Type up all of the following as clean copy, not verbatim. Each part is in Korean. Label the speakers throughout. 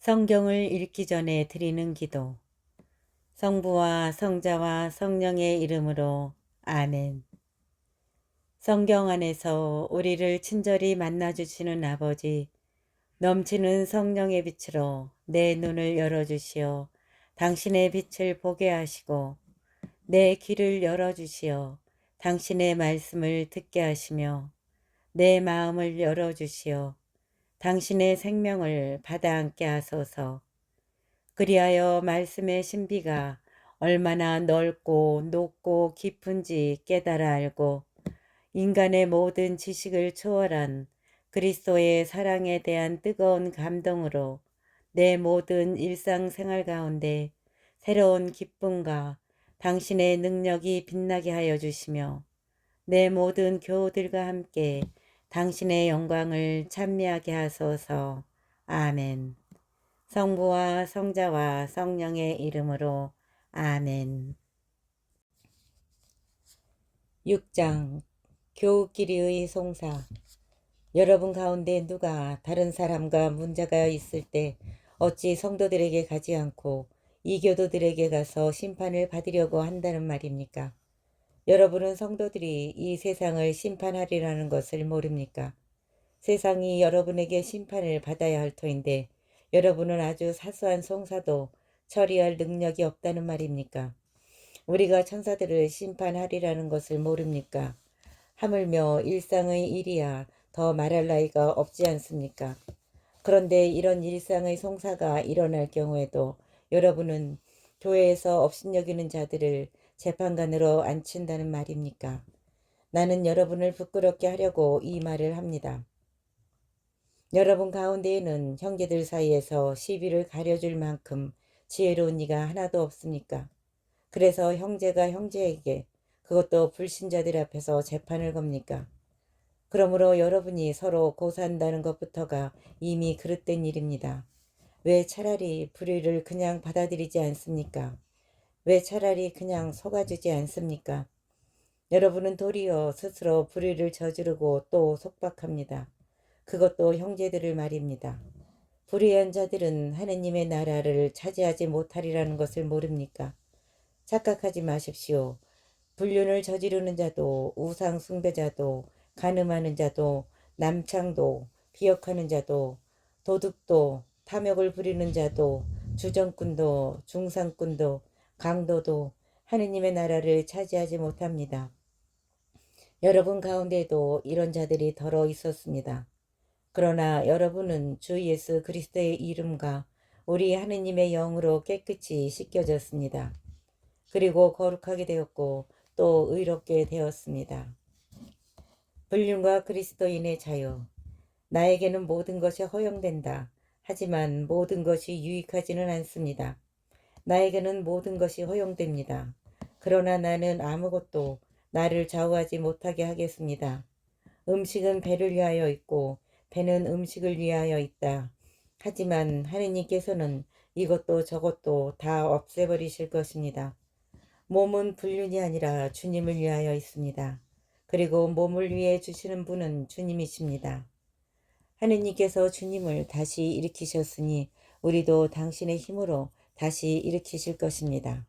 Speaker 1: 성경을 읽기 전에 드리는 기도. 성부와 성자와 성령의 이름으로 아멘. 성경 안에서 우리를 친절히 만나주시는 아버지, 넘치는 성령의 빛으로 내 눈을 열어주시어 당신의 빛을 보게 하시고, 내 귀를 열어주시어 당신의 말씀을 듣게 하시며, 내 마음을 열어주시어 당신의 생명을 받아 안게 하소서. 그리하여 말씀의 신비가 얼마나 넓고 높고 깊은지 깨달아 알고 인간의 모든 지식을 초월한 그리스도의 사랑에 대한 뜨거운 감동으로 내 모든 일상생활 가운데 새로운 기쁨과 당신의 능력이 빛나게 하여 주시며 내 모든 교우들과 함께 당신의 영광을 찬미하게 하소서. 아멘. 성부와 성자와 성령의 이름으로 아멘. 6장 교우끼리의 송사. 여러분 가운데 누가 다른 사람과 문제가 있을 때 어찌 성도들에게 가지 않고 이교도들에게 가서 심판을 받으려고 한다는 말입니까? 여러분은 성도들이 이 세상을 심판하리라는 것을 모릅니까? 세상이 여러분에게 심판을 받아야 할 터인데 여러분은 아주 사소한 송사도 처리할 능력이 없다는 말입니까? 우리가 천사들을 심판하리라는 것을 모릅니까? 하물며 일상의 일이야 더 말할 나위가 없지 않습니까? 그런데 이런 일상의 송사가 일어날 경우에도 여러분은 교회에서 업신여기는 자들을 재판관으로 앉힌다는 말입니까? 나는 여러분을 부끄럽게 하려고 이 말을 합니다. 여러분 가운데에는 형제들 사이에서 시비를 가려줄 만큼 지혜로운 이가 하나도 없습니까? 그래서 형제가 형제에게, 그것도 불신자들 앞에서 재판을 겁니까? 그러므로 여러분이 서로 고사한다는 것부터가 이미 그릇된 일입니다. 왜 차라리 불의를 그냥 받아들이지 않습니까? 왜 차라리 그냥 속아주지 않습니까? 여러분은 도리어 스스로 불의를 저지르고 또 속박합니다. 그것도 형제들을 말입니다. 불의한 자들은 하느님의 나라를 차지하지 못하리라는 것을 모릅니까? 착각하지 마십시오. 불륜을 저지르는 자도, 우상 숭배자도, 간음하는 자도, 남창도, 비역하는 자도, 도둑도, 탐욕을 부리는 자도, 주정꾼도, 중상꾼도, 강도도 하느님의 나라를 차지하지 못합니다. 여러분 가운데도 이런 자들이 더러 있었습니다. 그러나 여러분은 주 예수 그리스도의 이름과 우리 하느님의 영으로 깨끗이 씻겨졌습니다. 그리고 거룩하게 되었고 또 의롭게 되었습니다. 불륜과 그리스도인의 자유. 나에게는 모든 것이 허용된다. 하지만 모든 것이 유익하지는 않습니다. 나에게는 모든 것이 허용됩니다. 그러나 나는 아무것도 나를 좌우하지 못하게 하겠습니다. 음식은 배를 위하여 있고 배는 음식을 위하여 있다. 하지만 하느님께서는 이것도 저것도 다 없애버리실 것입니다. 몸은 불륜이 아니라 주님을 위하여 있습니다. 그리고 몸을 위해 주시는 분은 주님이십니다. 하느님께서 주님을 다시 일으키셨으니 우리도 당신의 힘으로 다시 일으키실 것입니다.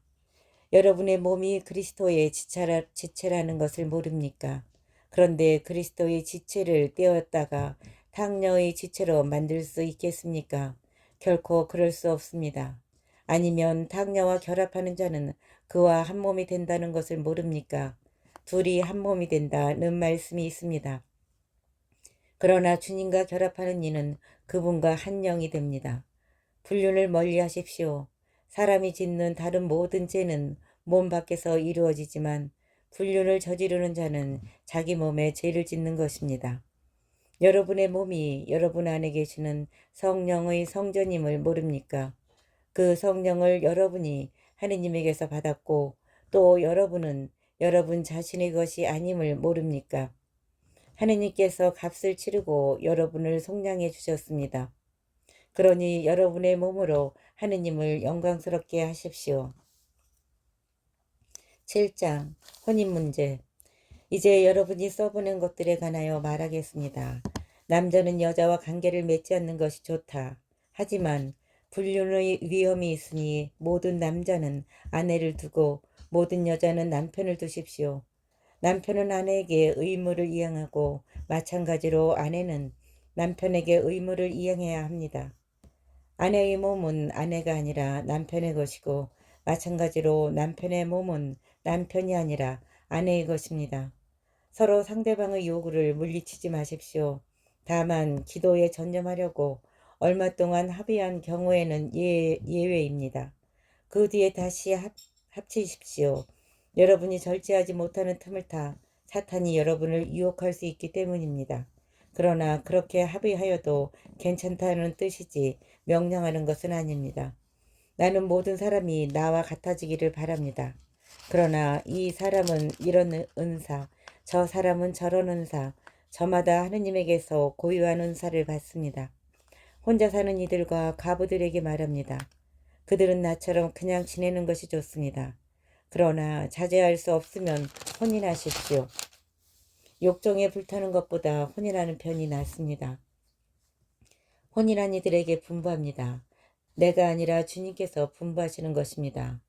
Speaker 1: 여러분의 몸이 그리스도의 지체라는 것을 모릅니까? 그런데 그리스도의 지체를 떼었다가 탕녀의 지체로 만들 수 있겠습니까? 결코 그럴 수 없습니다. 아니면 탕녀와 결합하는 자는 그와 한 몸이 된다는 것을 모릅니까? 둘이 한 몸이 된다는 말씀이 있습니다. 그러나 주님과 결합하는 이는 그분과 한 영이 됩니다. 불륜을 멀리 하십시오. 사람이 짓는 다른 모든 죄는 몸 밖에서 이루어지지만 불륜을 저지르는 자는 자기 몸에 죄를 짓는 것입니다. 여러분의 몸이 여러분 안에 계시는 성령의 성전임을 모릅니까? 그 성령을 여러분이 하느님에게서 받았고 또 여러분은 여러분 자신의 것이 아님을 모릅니까? 하느님께서 값을 치르고 여러분을 속량해 주셨습니다. 그러니 여러분의 몸으로 하느님을 영광스럽게 하십시오. 7장 혼인 문제. 이제 여러분이 써보낸 것들에 관하여 말하겠습니다. 남자는 여자와 관계를 맺지 않는 것이 좋다. 하지만 불륜의 위험이 있으니 모든 남자는 아내를 두고 모든 여자는 남편을 두십시오. 남편은 아내에게 의무를 이행하고 마찬가지로 아내는 남편에게 의무를 이행해야 합니다. 아내의 몸은 아내가 아니라 남편의 것이고 마찬가지로 남편의 몸은 남편이 아니라 아내의 것입니다. 서로 상대방의 요구를 물리치지 마십시오. 다만 기도에 전념하려고 얼마 동안 합의한 경우에는 예외입니다. 그 뒤에 다시 합치십시오. 여러분이 절제하지 못하는 틈을 타 사탄이 여러분을 유혹할 수 있기 때문입니다. 그러나 그렇게 합의하여도 괜찮다는 뜻이지 명령하는 것은 아닙니다. 나는 모든 사람이 나와 같아지기를 바랍니다. 그러나 이 사람은 이런 은사, 저 사람은 저런 은사, 저마다 하느님에게서 고유한 은사를 받습니다. 혼자 사는 이들과 가부들에게 말합니다. 그들은 나처럼 그냥 지내는 것이 좋습니다. 그러나 자제할 수 없으면 혼인하십시오. 욕정에 불타는 것보다 혼인하는 편이 낫습니다. 혼인한 이들에게 분부합니다. 내가 아니라 주님께서 분부하시는 것입니다.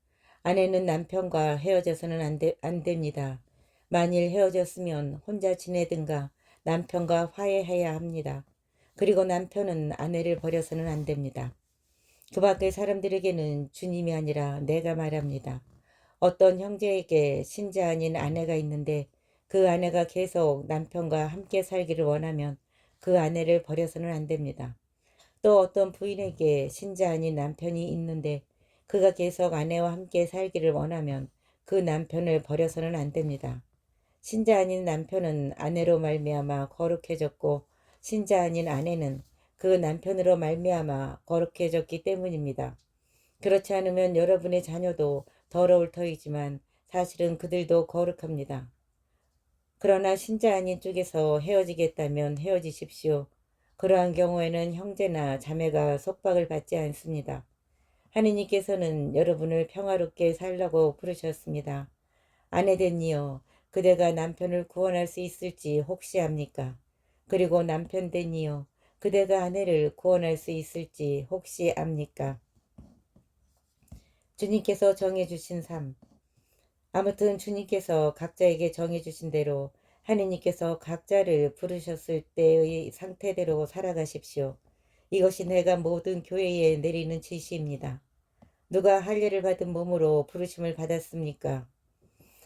Speaker 1: 아내는 남편과 헤어져서는 안 됩니다. 만일 헤어졌으면 혼자 지내든가 남편과 화해해야 합니다. 그리고 남편은 아내를 버려서는 안 됩니다. 그 밖의 사람들에게는 주님이 아니라 내가 말합니다. 어떤 형제에게 신자 아닌 아내가 있는데 그 아내가 계속 남편과 함께 살기를 원하면 그 아내를 버려서는 안 됩니다. 또 어떤 부인에게 신자 아닌 남편이 있는데 그가 계속 아내와 함께 살기를 원하면 그 남편을 버려서는 안 됩니다. 신자 아닌 남편은 아내로 말미암아 거룩해졌고 신자 아닌 아내는 그 남편으로 말미암아 거룩해졌기 때문입니다. 그렇지 않으면 여러분의 자녀도 더러울 터이지만 사실은 그들도 거룩합니다. 그러나 신자 아닌 쪽에서 헤어지겠다면 헤어지십시오. 그러한 경우에는 형제나 자매가 속박을 받지 않습니다. 하느님께서는 여러분을 평화롭게 살라고 부르셨습니다. 아내된 이여, 그대가 남편을 구원할 수 있을지 혹시 압니까? 그리고 남편된 이여, 그대가 아내를 구원할 수 있을지 혹시 압니까? 주님께서 정해주신 삶. 아무튼 주님께서 각자에게 정해주신 대로 하느님께서 각자를 부르셨을 때의 상태대로 살아가십시오. 이것이 내가 모든 교회에 내리는 지시입니다. 누가 할례를 받은 몸으로 부르심을 받았습니까?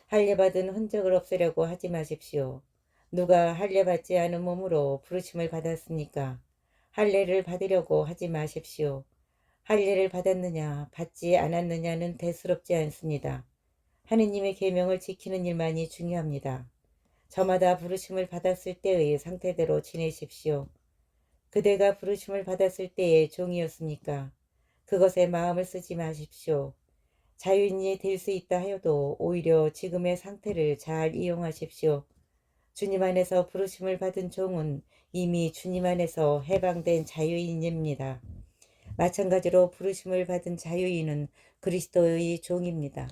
Speaker 1: 할례 받은 흔적을 없애려고 하지 마십시오. 누가 할례 받지 않은 몸으로 부르심을 받았습니까? 할례를 받으려고 하지 마십시오. 할례를 받았느냐 받지 않았느냐는 대수롭지 않습니다. 하느님의 계명을 지키는 일만이 중요합니다. 저마다 부르심을 받았을 때의 상태대로 지내십시오. 그대가 부르심을 받았을 때의 종이었습니까? 그것에 마음을 쓰지 마십시오. 자유인이 될 수 있다 하여도 오히려 지금의 상태를 잘 이용하십시오. 주님 안에서 부르심을 받은 종은 이미 주님 안에서 해방된 자유인입니다. 마찬가지로 부르심을 받은 자유인은 그리스도의 종입니다.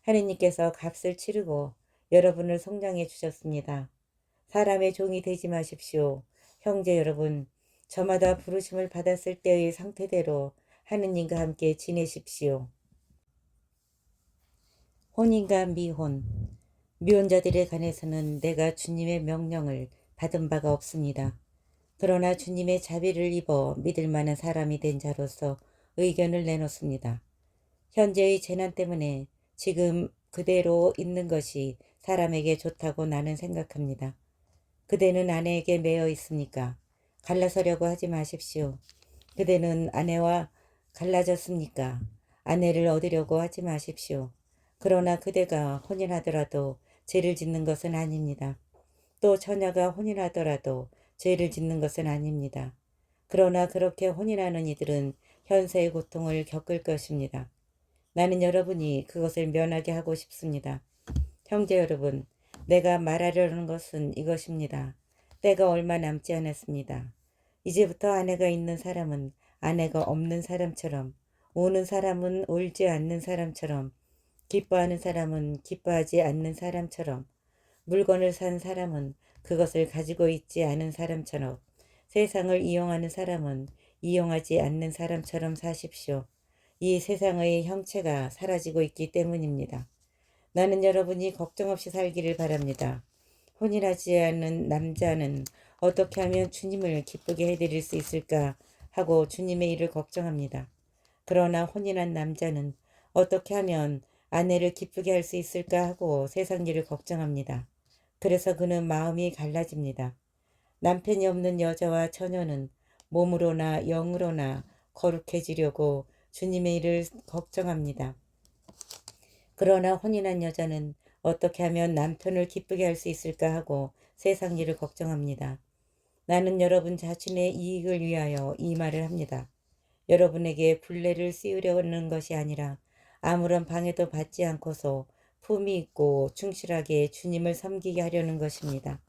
Speaker 1: 하느님께서 값을 치르고 여러분을 성장해 주셨습니다. 사람의 종이 되지 마십시오. 형제 여러분, 저마다 부르심을 받았을 때의 상태대로 하느님과 함께 지내십시오. 혼인과 미혼. 미혼자들에 관해서는 내가 주님의 명령을 받은 바가 없습니다. 그러나 주님의 자비를 입어 믿을 만한 사람이 된 자로서 의견을 내놓습니다. 현재의 재난 때문에 지금 그대로 있는 것이 사람에게 좋다고 나는 생각합니다. 그대는 아내에게 매여 있습니까? 갈라서려고 하지 마십시오. 그대는 아내와 갈라졌습니까? 아내를 얻으려고 하지 마십시오. 그러나 그대가 혼인하더라도 죄를 짓는 것은 아닙니다. 또 처녀가 혼인하더라도 죄를 짓는 것은 아닙니다. 그러나 그렇게 혼인하는 이들은 현세의 고통을 겪을 것입니다. 나는 여러분이 그것을 면하게 하고 싶습니다. 형제 여러분, 내가 말하려는 것은 이것입니다. 때가 얼마 남지 않았습니다. 이제부터 아내가 있는 사람은 아내가 없는 사람처럼, 우는 사람은 울지 않는 사람처럼, 기뻐하는 사람은 기뻐하지 않는 사람처럼, 물건을 산 사람은 그것을 가지고 있지 않은 사람처럼, 세상을 이용하는 사람은 이용하지 않는 사람처럼 사십시오. 이 세상의 형체가 사라지고 있기 때문입니다. 나는 여러분이 걱정 없이 살기를 바랍니다. 혼인하지 않은 남자는 어떻게 하면 주님을 기쁘게 해드릴 수 있을까 하고 주님의 일을 걱정합니다. 그러나 혼인한 남자는 어떻게 하면 아내를 기쁘게 할 수 있을까 하고 세상 일을 걱정합니다. 그래서 그는 마음이 갈라집니다. 남편이 없는 여자와 처녀는 몸으로나 영으로나 거룩해지려고 주님의 일을 걱정합니다. 그러나 혼인한 여자는 어떻게 하면 남편을 기쁘게 할 수 있을까 하고 세상 일을 걱정합니다. 나는 여러분 자신의 이익을 위하여 이 말을 합니다. 여러분에게 불례를 씌우려는 것이 아니라 아무런 방해도 받지 않고서 품위 있고 충실하게 주님을 섬기게 하려는 것입니다.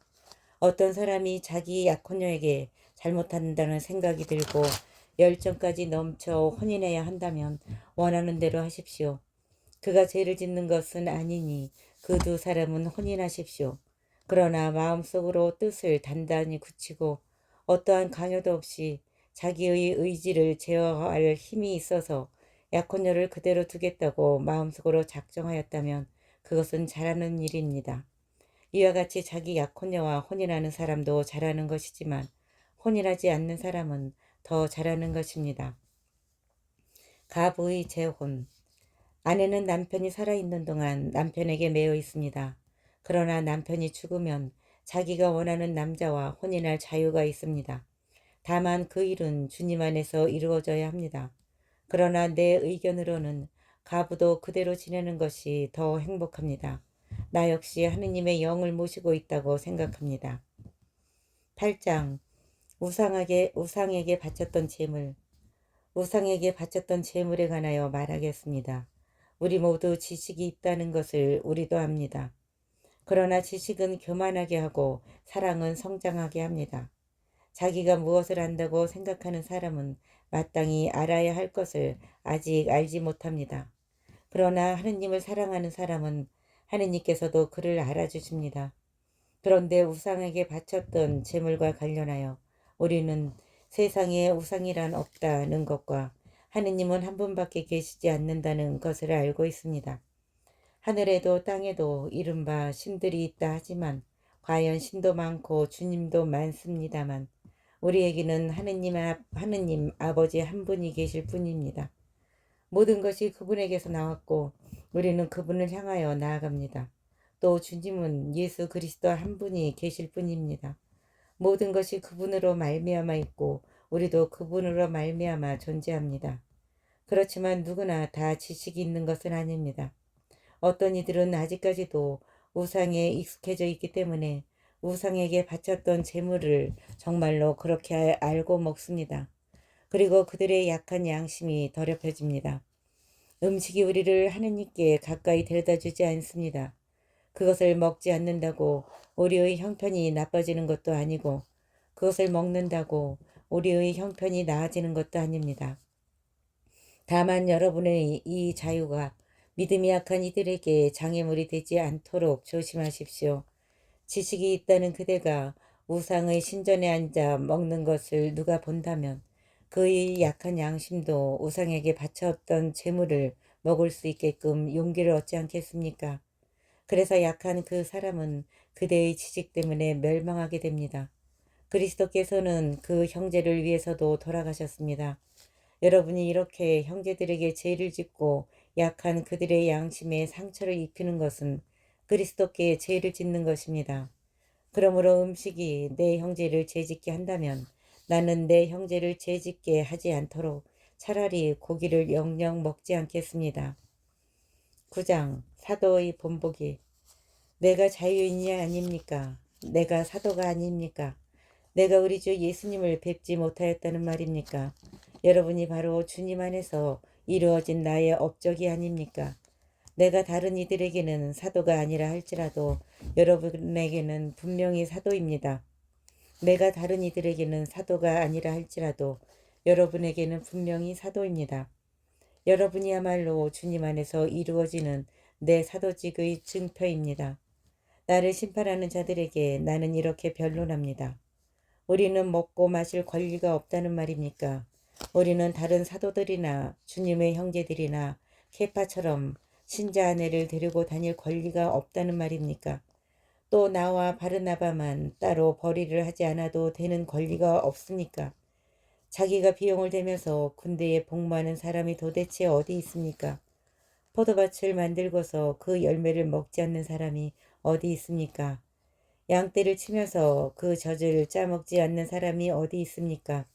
Speaker 1: 어떤 사람이 자기 약혼녀에게 잘못한다는 생각이 들고 열정까지 넘쳐 혼인해야 한다면 원하는 대로 하십시오. 그가 죄를 짓는 것은 아니니 그 두 사람은 혼인하십시오. 그러나 마음속으로 뜻을 단단히 굳히고 어떠한 강요도 없이 자기의 의지를 제어할 힘이 있어서 약혼녀를 그대로 두겠다고 마음속으로 작정하였다면 그것은 잘하는 일입니다. 이와 같이 자기 약혼녀와 혼인하는 사람도 잘하는 것이지만 혼인하지 않는 사람은 더 잘하는 것입니다. 갑의 재혼. 아내는 남편이 살아있는 동안 남편에게 매여 있습니다. 그러나 남편이 죽으면 자기가 원하는 남자와 혼인할 자유가 있습니다. 다만 그 일은 주님 안에서 이루어져야 합니다. 그러나 내 의견으로는 가부도 그대로 지내는 것이 더 행복합니다. 나 역시 하느님의 영을 모시고 있다고 생각합니다. 8장 우상에게 바쳤던 제물. 우상에게 바쳤던 제물에 관하여 말하겠습니다. 우리 모두 지식이 있다는 것을 우리도 압니다. 그러나 지식은 교만하게 하고 사랑은 성장하게 합니다. 자기가 무엇을 안다고 생각하는 사람은 마땅히 알아야 할 것을 아직 알지 못합니다. 그러나 하느님을 사랑하는 사람은 하느님께서도 그를 알아주십니다. 그런데 우상에게 바쳤던 제물과 관련하여 우리는 세상에 우상이란 없다는 것과 하느님은 한 분밖에 계시지 않는다는 것을 알고 있습니다. 하늘에도 땅에도 이른바 신들이 있다 하지만 과연 신도 많고 주님도 많습니다만 우리에게는 하느님 아버지 한 분이 계실 뿐입니다. 모든 것이 그분에게서 나왔고 우리는 그분을 향하여 나아갑니다. 또 주님은 예수 그리스도 한 분이 계실 뿐입니다. 모든 것이 그분으로 말미암아 있고 우리도 그분으로 말미암아 존재합니다. 그렇지만 누구나 다 지식이 있는 것은 아닙니다. 어떤 이들은 아직까지도 우상에 익숙해져 있기 때문에 우상에게 바쳤던 재물을 정말로 그렇게 알고 먹습니다. 그리고 그들의 약한 양심이 더럽혀집니다. 음식이 우리를 하느님께 가까이 데려다 주지 않습니다. 그것을 먹지 않는다고 우리의 형편이 나빠지는 것도 아니고 그것을 먹는다고 우리의 형편이 나아지는 것도 아닙니다. 다만 여러분의 이 자유가 믿음이 약한 이들에게 장애물이 되지 않도록 조심하십시오. 지식이 있다는 그대가 우상의 신전에 앉아 먹는 것을 누가 본다면 그의 약한 양심도 우상에게 바쳤던 재물을 먹을 수 있게끔 용기를 얻지 않겠습니까? 그래서 약한 그 사람은 그대의 지식 때문에 멸망하게 됩니다. 그리스도께서는 그 형제를 위해서도 돌아가셨습니다. 여러분이 이렇게 형제들에게 죄를 짓고 약한 그들의 양심에 상처를 입히는 것은 그리스도께 죄를 짓는 것입니다. 그러므로 음식이 내 형제를 죄짓게 한다면 나는 내 형제를 죄짓게 하지 않도록 차라리 고기를 영영 먹지 않겠습니다. 9장 사도의 본보기. 내가 자유인이 아닙니까? 내가 사도가 아닙니까? 내가 우리 주 예수님을 뵙지 못하였다는 말입니까? 여러분이 바로 주님 안에서 이루어진 나의 업적이 아닙니까? 내가 다른 이들에게는 사도가 아니라 할지라도 여러분에게는 분명히 사도입니다. 내가 다른 이들에게는 사도가 아니라 할지라도 여러분에게는 분명히 사도입니다. 여러분이야말로 주님 안에서 이루어지는 내 사도직의 증표입니다. 나를 심판하는 자들에게 나는 이렇게 변론합니다. 우리는 먹고 마실 권리가 없다는 말입니까? 우리는 다른 사도들이나 주님의 형제들이나 케파처럼 신자 아내를 데리고 다닐 권리가 없다는 말입니까? 또 나와 바르나바만 따로 벌이를 하지 않아도 되는 권리가 없습니까? 자기가 비용을 대면서 군대에 복무하는 사람이 도대체 어디 있습니까? 포도밭을 만들고서 그 열매를 먹지 않는 사람이 어디 있습니까? 양떼를 치면서 그 젖을 짜먹지 않는 사람이 어디 있습니까?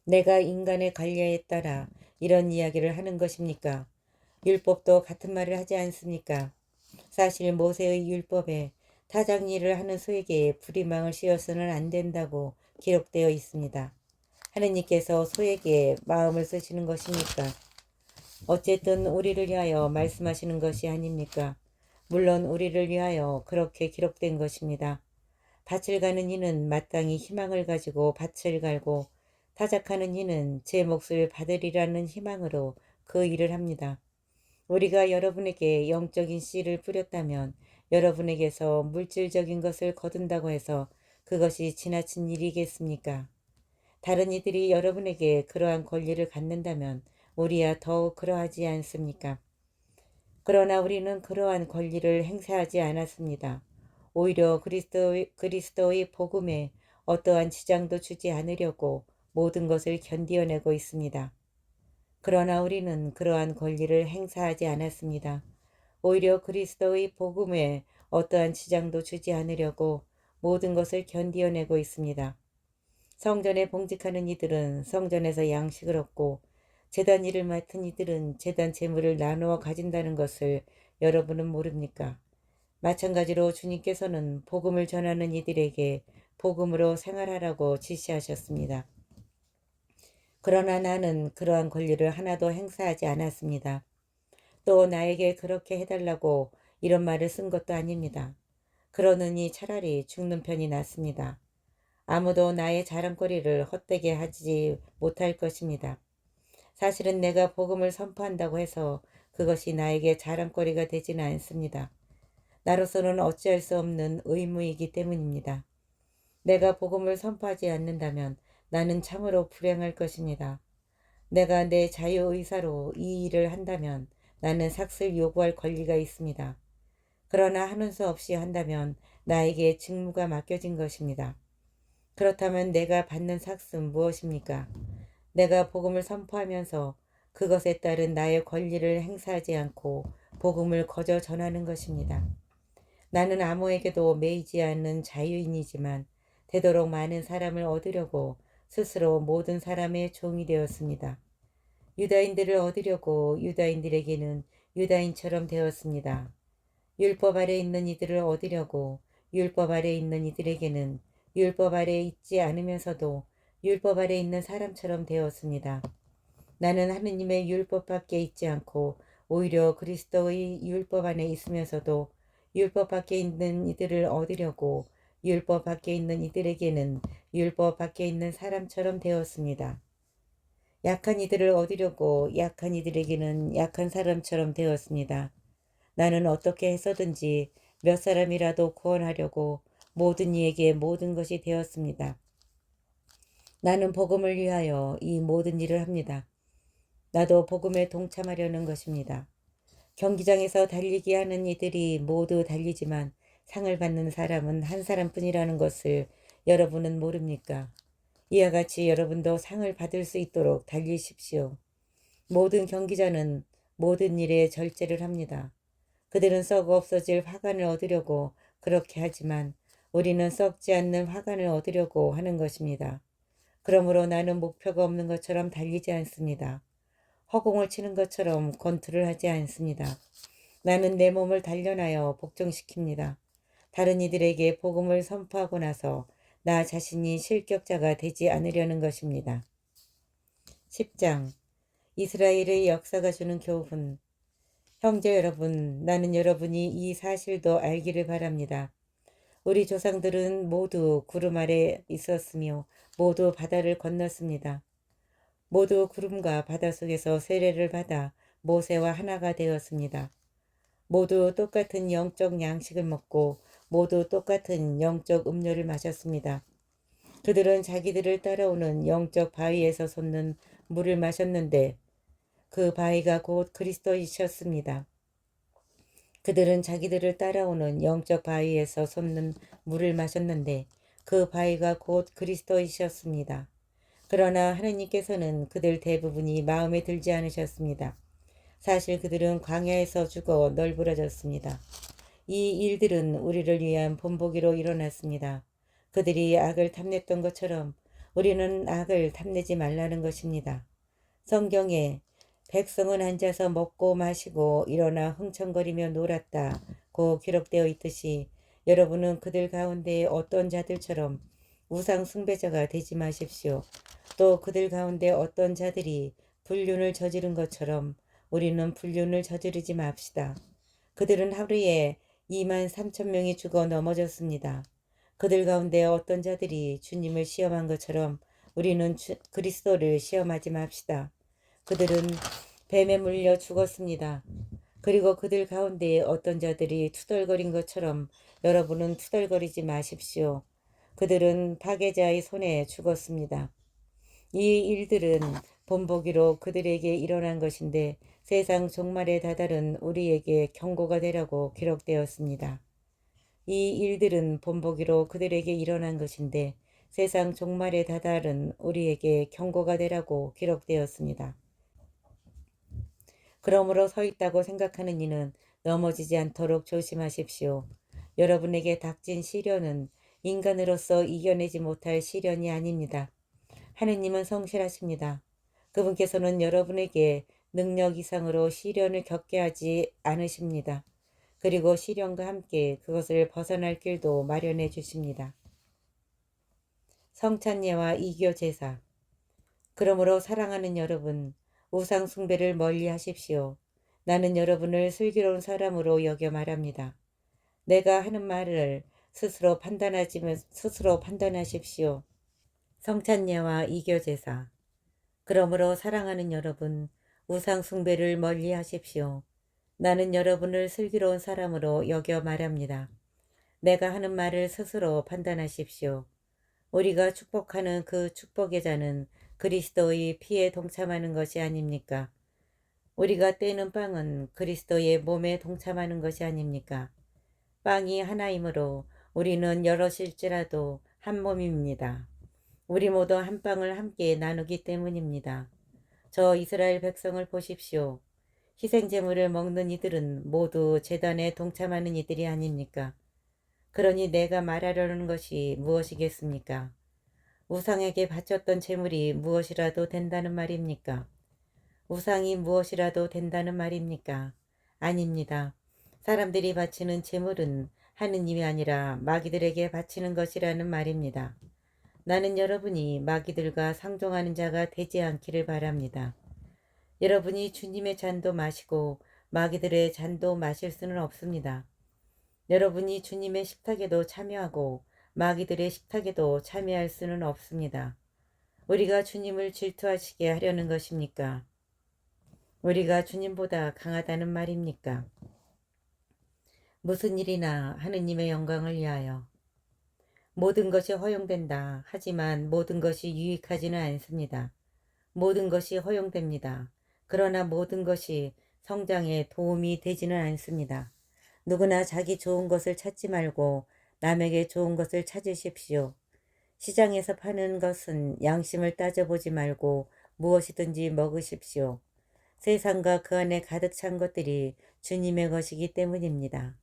Speaker 1: 내가 인간의 관례에 따라 이런 이야기를 하는 것입니까? 율법도 같은 말을 하지 않습니까? 사실 모세의 율법에 타작 일을 하는 소에게 불이망을 씌워서는 안 된다고 기록되어 있습니다. 하느님께서 소에게 마음을 쓰시는 것입니까? 어쨌든 우리를 위하여 말씀하시는 것이 아닙니까? 물론 우리를 위하여 그렇게 기록된 것입니다. 밭을 가는 이는 마땅히 희망을 가지고 밭을 갈고 타작하는 이는 제 몫을 받으리라는 희망으로 그 일을 합니다. 우리가 여러분에게 영적인 씨를 뿌렸다면 여러분에게서 물질적인 것을 거둔다고 해서 그것이 지나친 일이겠습니까? 다른 이들이 여러분에게 그러한 권리를 갖는다면 우리야 더욱 그러하지 않습니까? 그러나 우리는 그러한 권리를 행사하지 않았습니다. 오히려 그리스도의 복음에 어떠한 지장도 주지 않으려고 모든 것을 견디어내고 있습니다. 그러나 우리는 그러한 권리를 행사하지 않았습니다. 오히려 그리스도의 복음에 어떠한 지장도 주지 않으려고 모든 것을 견디어내고 있습니다. 성전에 봉직하는 이들은 성전에서 양식을 얻고 제단 일을 맡은 이들은 제단 재물을 나누어 가진다는 것을 여러분은 모릅니까? 마찬가지로 주님께서는 복음을 전하는 이들에게 복음으로 생활하라고 지시하셨습니다. 그러나 나는 그러한 권리를 하나도 행사하지 않았습니다. 또 나에게 그렇게 해달라고 이런 말을 쓴 것도 아닙니다. 그러느니 차라리 죽는 편이 낫습니다. 아무도 나의 자랑거리를 헛되게 하지 못할 것입니다. 사실은 내가 복음을 선포한다고 해서 그것이 나에게 자랑거리가 되지는 않습니다. 나로서는 어찌할 수 없는 의무이기 때문입니다. 내가 복음을 선포하지 않는다면 나는 참으로 불행할 것입니다. 내가 내 자유의사로 이 일을 한다면 나는 삭슬 요구할 권리가 있습니다. 그러나 하는 수 없이 한다면 나에게 직무가 맡겨진 것입니다. 그렇다면 내가 받는 삭은 무엇입니까? 내가 복음을 선포하면서 그것에 따른 나의 권리를 행사하지 않고 복음을 거저 전하는 것입니다. 나는 아무에게도 매이지 않는 자유인이지만 되도록 많은 사람을 얻으려고 스스로 모든 사람의 종이 되었습니다. 유다인들을 얻으려고 유다인들에게는 유다인처럼 되었습니다. 율법 아래 있는 이들을 얻으려고 율법 아래 있는 이들에게는 율법 아래 있지 않으면서도 율법 아래 있는 사람처럼 되었습니다. 나는 하느님의 율법 밖에 있지 않고 오히려 그리스도의 율법 안에 있으면서도 율법 밖에 있는 이들을 얻으려고 율법 밖에 있는 이들에게는 율법 밖에 있는 사람처럼 되었습니다. 약한 이들을 얻으려고 약한 이들에게는 약한 사람처럼 되었습니다. 나는 어떻게 해서든지 몇 사람이라도 구원하려고 모든 이에게 모든 것이 되었습니다. 나는 복음을 위하여 이 모든 일을 합니다. 나도 복음에 동참하려는 것입니다. 경기장에서 달리기 하는 이들이 모두 달리지만 상을 받는 사람은 한 사람뿐이라는 것을 여러분은 모릅니까? 이와 같이 여러분도 상을 받을 수 있도록 달리십시오. 모든 경기자는 모든 일에 절제를 합니다. 그들은 썩어 없어질 화관을 얻으려고 그렇게 하지만 우리는 썩지 않는 화관을 얻으려고 하는 것입니다. 그러므로 나는 목표가 없는 것처럼 달리지 않습니다. 허공을 치는 것처럼 권투를 하지 않습니다. 나는 내 몸을 단련하여 복종시킵니다. 다른 이들에게 복음을 선포하고 나서 나 자신이 실격자가 되지 않으려는 것입니다. 10장 이스라엘의 역사가 주는 교훈. 형제 여러분, 나는 여러분이 이 사실도 알기를 바랍니다. 우리 조상들은 모두 구름 아래 있었으며 모두 바다를 건넜습니다. 모두 구름과 바다 속에서 세례를 받아 모세와 하나가 되었습니다. 모두 똑같은 영적 양식을 먹고 모두 똑같은 영적 음료를 마셨습니다. 그들은 자기들을 따라오는 영적 바위에서 솟는 물을 마셨는데 그 바위가 곧 그리스도이셨습니다. 그들은 자기들을 따라오는 영적 바위에서 솟는 물을 마셨는데 그 바위가 곧 그리스도이셨습니다. 그러나 하느님께서는 그들 대부분이 마음에 들지 않으셨습니다. 사실 그들은 광야에서 죽어 널브러졌습니다. 이 일들은 우리를 위한 본보기로 일어났습니다. 그들이 악을 탐냈던 것처럼 우리는 악을 탐내지 말라는 것입니다. 성경에 백성은 앉아서 먹고 마시고 일어나 흥청거리며 놀았다고 기록되어 있듯이 여러분은 그들 가운데 어떤 자들처럼 우상 숭배자가 되지 마십시오. 또 그들 가운데 어떤 자들이 불륜을 저지른 것처럼 우리는 불륜을 저지르지 맙시다. 그들은 하루에 2만 3천 명이 죽어 넘어졌습니다. 그들 가운데 어떤 자들이 주님을 시험한 것처럼 우리는 그리스도를 시험하지 맙시다. 그들은 뱀에 물려 죽었습니다. 그리고 그들 가운데 어떤 자들이 투덜거린 것처럼 여러분은 투덜거리지 마십시오. 그들은 파괴자의 손에 죽었습니다. 이 일들은 본보기로 그들에게 일어난 것인데 세상 종말에 다다른 우리에게 경고가 되라고 기록되었습니다. 이 일들은 본보기로 그들에게 일어난 것인데 세상 종말에 다다른 우리에게 경고가 되라고 기록되었습니다. 그러므로 서 있다고 생각하는 이는 넘어지지 않도록 조심하십시오. 여러분에게 닥친 시련은 인간으로서 이겨내지 못할 시련이 아닙니다. 하느님은 성실하십니다. 그분께서는 여러분에게 능력 이상으로 시련을 겪게 하지 않으십니다. 그리고 시련과 함께 그것을 벗어날 길도 마련해 주십니다. 성찬예와 이교 제사. 그러므로 사랑하는 여러분, 우상 숭배를 멀리 하십시오. 나는 여러분을 슬기로운 사람으로 여겨 말합니다. 내가 하는 말을 스스로 판단하십시오. 성찬예와 이교 제사. 그러므로 사랑하는 여러분, 우상 숭배를 멀리 하십시오. 나는 여러분을 슬기로운 사람으로 여겨 말합니다. 내가 하는 말을 스스로 판단하십시오. 우리가 축복하는 그 축복의 잔은 그리스도의 피에 동참하는 것이 아닙니까? 우리가 떼는 빵은 그리스도의 몸에 동참하는 것이 아닙니까? 빵이 하나이므로 우리는 여럿일지라도 한 몸입니다. 우리 모두 한 빵을 함께 나누기 때문입니다. 저 이스라엘 백성을 보십시오. 희생제물을 먹는 이들은 모두 제단에 동참하는 이들이 아닙니까? 그러니 내가 말하려는 것이 무엇이겠습니까? 우상에게 바쳤던 제물이 무엇이라도 된다는 말입니까? 우상이 무엇이라도 된다는 말입니까? 아닙니다. 사람들이 바치는 제물은 하느님이 아니라 마귀들에게 바치는 것이라는 말입니다. 나는 여러분이 마귀들과 상종하는 자가 되지 않기를 바랍니다. 여러분이 주님의 잔도 마시고 마귀들의 잔도 마실 수는 없습니다. 여러분이 주님의 식탁에도 참여하고 마귀들의 식탁에도 참여할 수는 없습니다. 우리가 주님을 질투하시게 하려는 것입니까? 우리가 주님보다 강하다는 말입니까? 무슨 일이나 하느님의 영광을 위하여. 모든 것이 허용된다. 하지만 모든 것이 유익하지는 않습니다. 모든 것이 허용됩니다. 그러나 모든 것이 성장에 도움이 되지는 않습니다. 누구나 자기 좋은 것을 찾지 말고 남에게 좋은 것을 찾으십시오. 시장에서 파는 것은 양심을 따져보지 말고 무엇이든지 먹으십시오. 세상과 그 안에 가득 찬 것들이 주님의 것이기 때문입니다.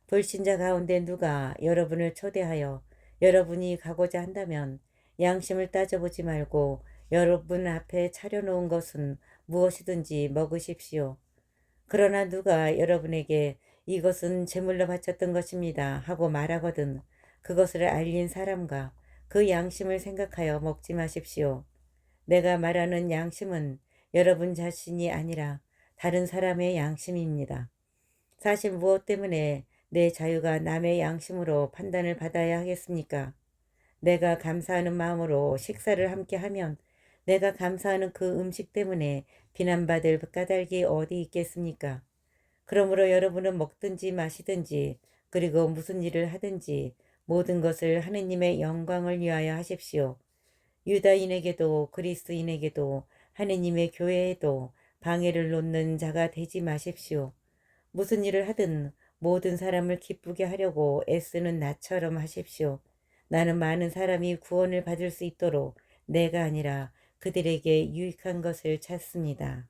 Speaker 1: 불신자 가운데 누가 여러분을 초대하여 여러분이 가고자 한다면 양심을 따져보지 말고 여러분 앞에 차려놓은 것은 무엇이든지 먹으십시오. 그러나 누가 여러분에게 이것은 제물로 바쳤던 것입니다 하고 말하거든 그것을 알린 사람과 그 양심을 생각하여 먹지 마십시오. 내가 말하는 양심은 여러분 자신이 아니라 다른 사람의 양심입니다. 사실 무엇 때문에 내 자유가 남의 양심으로 판단을 받아야 하겠습니까? 내가 감사하는 마음으로 식사를 함께 하면 내가 감사하는 그 음식 때문에 비난받을 까닭이 어디 있겠습니까? 그러므로 여러분은 먹든지 마시든지 그리고 무슨 일을 하든지 모든 것을 하느님의 영광을 위하여 하십시오. 유다인에게도 그리스도인에게도 하느님의 교회에도 방해를 놓는 자가 되지 마십시오. 무슨 일을 하든 모든 사람을 기쁘게 하려고 애쓰는 나처럼 하십시오. 나는 많은 사람이 구원을 받을 수 있도록 내가 아니라 그들에게 유익한 것을 찾습니다.